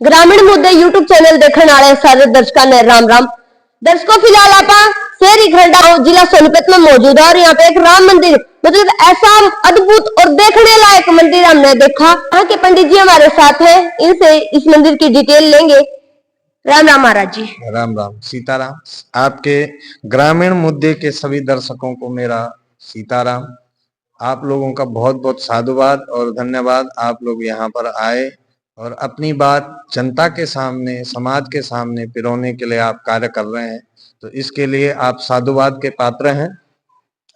ग्रामीण मुद्दे YouTube channel देखने वाले सारे दर्शकों ने राम राम। दर्शकों फिलहाल आप शहरी घरंडा जिला सोनीपत में मौजूद है और यहाँ पे एक राम मंदिर मतलब ऐसा अद्भुत और देखने लायक मंदिर हमने देखा। यहाँ के पंडित जी हमारे साथ हैं, इनसे इस मंदिर की डिटेल लेंगे। राम राम महाराज जी। राम राम सीताराम। आपके ग्रामीण मुद्दे के सभी दर्शकों को मेरा सीताराम। आप लोगों का बहुत बहुत साधुवाद और धन्यवाद। आप लोग यहाँ पर आए और अपनी बात जनता के सामने, समाज के सामने पिरोने के लिए आप कार्य कर रहे हैं, तो इसके लिए आप साधुवाद के पात्र हैं।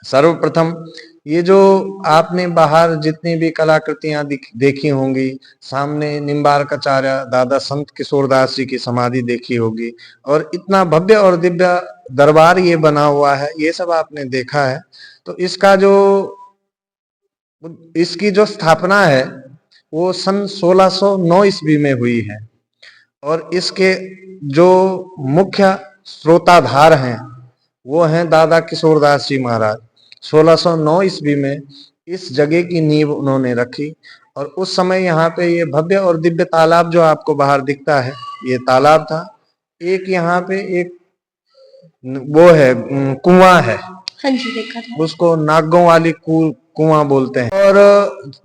सर्वप्रथम ये जो आपने बाहर जितनी भी कलाकृतियां देखी होंगी, सामने निम्बार्काचार्य दादा संत किशोरदास जी की समाधि देखी होगी और इतना भव्य और दिव्य दरबार ये बना हुआ है, ये सब आपने देखा है। तो इसकी जो स्थापना है वो सन 1609 ईस्वी में हुई है और इसके जो मुख्य स्रोताधार हैं वो हैं दादा किशोरदास जी महाराज। 1609 ईस्वी में इस जगह की नींव उन्होंने रखी और उस समय यहाँ पे ये भव्य और दिव्य तालाब जो आपको बाहर दिखता है, ये तालाब था। एक यहाँ पे एक वो है कुआं है, हाँ जी देखा था। उसको नागों वाली कुआं बोलते हैं। और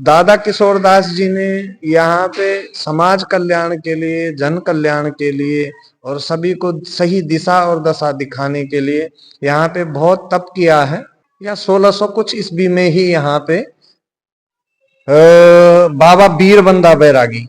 दादा किशोरदास जी ने यहाँ पे समाज कल्याण के लिए, जन कल्याण के लिए और सभी को सही दिशा और दशा दिखाने के लिए यहाँ पे बहुत तप किया है। या 1600 कुछ ईस्वी में ही यहाँ पे बाबा बीरबंदा बैरागी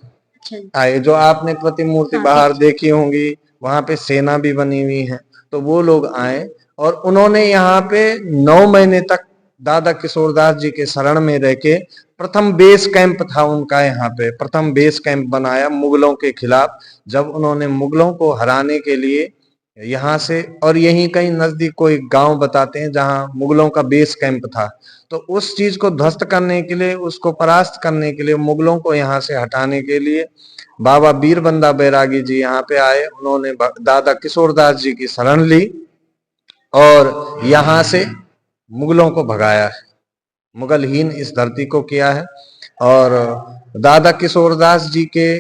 आए, जो आपने प्रतिमूर्ति बाहर देखी होंगी, वहां पे सेना भी बनी हुई है। तो वो लोग आए और उन्होंने यहाँ पे 9 महीने तक दादा किशोरदास जी के शरण में रह के प्रथम बेस कैंप था उनका, यहाँ पे प्रथम बेस कैंप बनाया मुगलों के खिलाफ। जब उन्होंने मुगलों को हराने के लिए यहाँ से, और यहीं कहीं नजदीक कोई गांव बताते हैं जहां मुगलों का बेस कैंप था, तो उस चीज को ध्वस्त करने के लिए, उसको परास्त करने के लिए, मुगलों को यहाँ से हटाने के लिए बाबा बीरबंदा बैरागी जी यहाँ पे आए। उन्होंने दादा किशोरदास जी की शरण ली और यहाँ से मुगलों को भगाया है, मुगलहीन इस धरती को किया है। और दादा किशोरदास जी के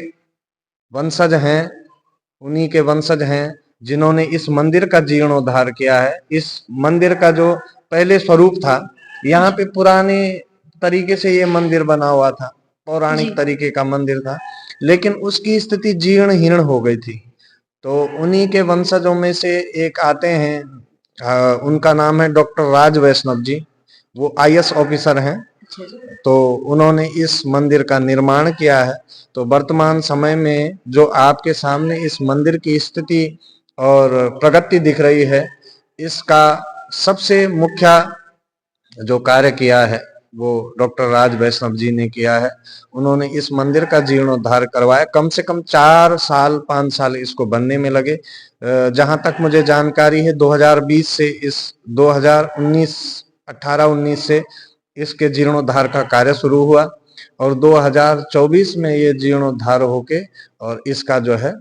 वंशज हैं, उन्हीं के वंशज हैं जिन्होंने इस मंदिर का जीर्णोद्धार किया है। इस मंदिर का जो पहले स्वरूप था, यहाँ पे पुराने तरीके से ये मंदिर बना हुआ था, पौराणिक तरीके का मंदिर था, लेकिन उसकी स्थिति जीर्ण हीर्ण हो गई थी। तो उन्हीं के वंशजों में से एक आते हैं, उनका नाम है डॉक्टर राज वैष्णव जी। वो IAS ऑफिसर हैं। तो उन्होंने इस मंदिर का निर्माण किया है। तो वर्तमान समय में जो आपके सामने इस मंदिर की स्थिति और प्रगति दिख रही है, इसका सबसे मुख्य जो कार्य किया है वो डॉक्टर राज वैष्णव जी ने किया है। उन्होंने इस मंदिर का जीर्णोद्धार करवाया। कम से कम 4 साल 5 साल इसको बनने में लगे। जहां तक मुझे जानकारी है 2020 से इस 2019 18-19 से इसके जीर्णोद्धार का कार्य शुरू हुआ और 2024 में ये जीर्णोद्धार होके और इसका जो है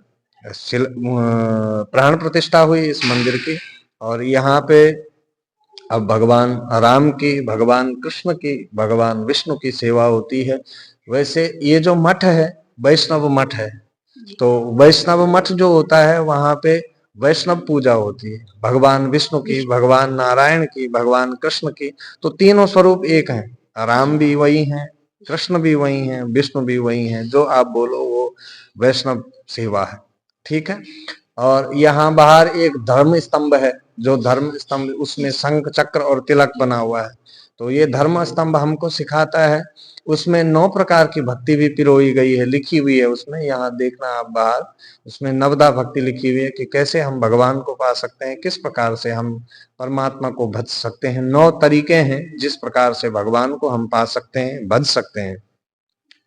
प्राण प्रतिष्ठा हुई इस मंदिर की। और यहाँ पे अब भगवान राम की, भगवान कृष्ण की, भगवान विष्णु की सेवा होती है। वैसे ये जो मठ है वैष्णव मठ है, तो वैष्णव मठ जो होता है वहां पे वैष्णव पूजा होती है, भगवान विष्णु की, भगवान नारायण की, भगवान कृष्ण की। तो तीनों स्वरूप एक हैं, राम भी वही हैं, कृष्ण भी वही हैं, विष्णु भी वही हैं। जो आप बोलो वो वैष्णव सेवा है, ठीक है। और यहाँ बाहर एक धर्म स्तंभ है, जो धर्म स्तंभ उसमें शंख चक्र और तिलक बना हुआ है। तो ये धर्म स्तंभ हमको सिखाता है, उसमें 9 प्रकार की भक्ति भी पिरोई गई है, लिखी हुई है उसमें। यहाँ देखना आप बाहर, उसमें नवदा भक्ति लिखी हुई है कि कैसे हम भगवान को पा सकते हैं, किस प्रकार से हम परमात्मा को भज सकते हैं। 9 तरीके हैं जिस प्रकार से भगवान को हम पा सकते हैं, भज सकते हैं,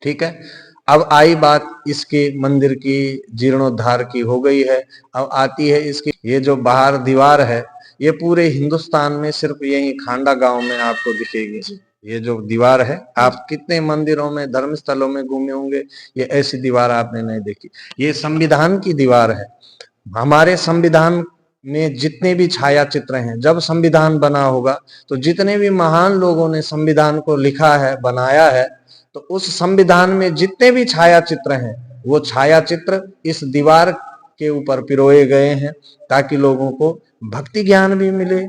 ठीक है। अब आई बात इसके मंदिर की जीर्णोद्धार की हो गई है। अब आती है इसकी ये जो बाहर दीवार है, ये पूरे हिंदुस्तान में सिर्फ यही खांडा गांव में आपको दिखेगी। ये जो दीवार है, आप कितने मंदिरों में, धर्म स्थलों में घूमे होंगे, ये ऐसी दीवार आपने नहीं देखी। ये संविधान की दीवार है। हमारे संविधान में जितने भी छाया चित्र हैं, जब संविधान बना होगा तो जितने भी महान लोगों ने संविधान को लिखा है, बनाया है, तो उस संविधान में जितने भी छाया चित्र हैं वो छाया चित्र इस दीवार के ऊपर पिरोए गए हैं ताकि लोगों को भक्ति ज्ञान भी मिले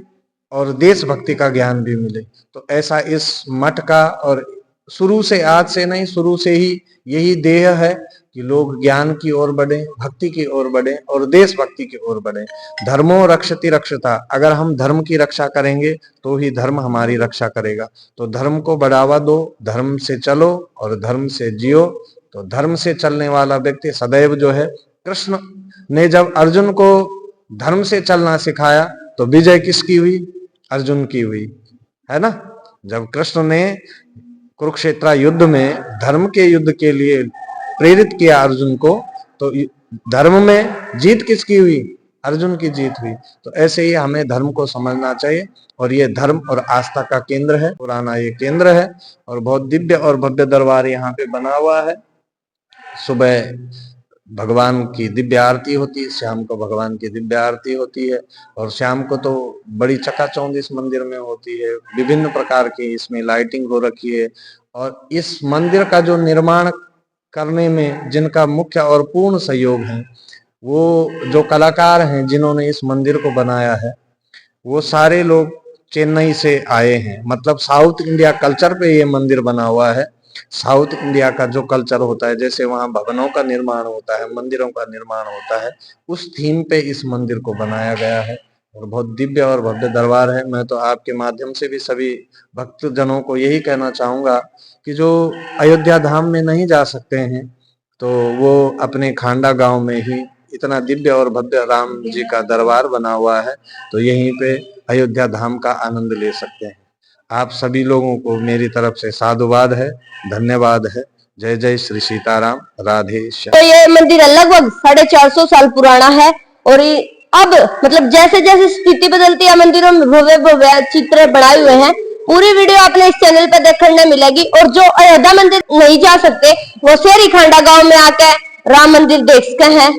और देशभक्ति का ज्ञान भी मिले। तो ऐसा इस मठ का, और शुरू से, आज से नहीं, शुरू से ही यही ध्येय है कि लोग ज्ञान की ओर बढ़े, भक्ति की ओर बढ़े और देशभक्ति की ओर बढ़े। धर्मो रक्षति रक्षता, अगर हम धर्म की रक्षा करेंगे तो ही धर्म हमारी रक्षा करेगा। तो धर्म को बढ़ावा दो, धर्म से चलो और धर्म से जियो। तो धर्म से चलने वाला व्यक्ति सदैव जो है, कृष्ण ने जब अर्जुन को धर्म से चलना सिखाया तो विजय किसकी हुई? अर्जुन की हुई, है ना। जब कृष्ण ने कुरुक्षेत्र युद्ध में धर्म के युद्ध के लिए प्रेरित किया अर्जुन को, तो धर्म में जीत किसकी हुई? अर्जुन की जीत हुई। तो ऐसे ही हमें धर्म को समझना चाहिए, और ये धर्म और आस्था का केंद्र है, पुराना ये केंद्र है, और बहुत दिव्य और भव्य दरबार यहाँ पे बना हुआ है। सुबह भगवान की दिव्य आरती होती है, शाम को भगवान की दिव्य आरती होती है, और शाम को तो बड़ी चकाचौंध इस मंदिर में होती है। विभिन्न प्रकार की इसमें लाइटिंग हो रखी है, और इस मंदिर का जो निर्माण करने में जिनका मुख्य और पूर्ण सहयोग है, वो जो कलाकार हैं जिन्होंने इस मंदिर को बनाया है, वो सारे लोग चेन्नई से आए हैं। मतलब साउथ इंडिया कल्चर पे ये मंदिर बना हुआ है। साउथ इंडिया का जो कल्चर होता है, जैसे वहाँ भवनों का निर्माण होता है, मंदिरों का निर्माण होता है, उस थीम पे इस मंदिर को बनाया गया है, और बहुत दिव्य और भव्य दरबार है। मैं तो आपके माध्यम से भी सभी भक्तजनों को यही कहना चाहूंगा कि जो अयोध्या धाम में नहीं जा सकते हैं, तो वो अपने खांडा गांव में ही इतना दिव्य और भव्य राम जी का दरबार बना हुआ है, तो यहीं पे अयोध्या धाम का आनंद ले सकते हैं। आप सभी लोगों को मेरी तरफ से साधुवाद है, धन्यवाद है। जय जय श्री सीताराम, राधे श्याम। तो ये मंदिर लगभग 450 साल पुराना है, और अब मतलब जैसे जैसे स्थिति बदलती है, मंदिरों में भव्य भव्य चित्र बनाए हुए हैं। पूरी वीडियो आपने इस चैनल पर देखने मिलेगी। और जो अयोध्या मंदिर नहीं जा सकते, वो शेरी खांडा गांव में आकर राम मंदिर देख सकते हैं।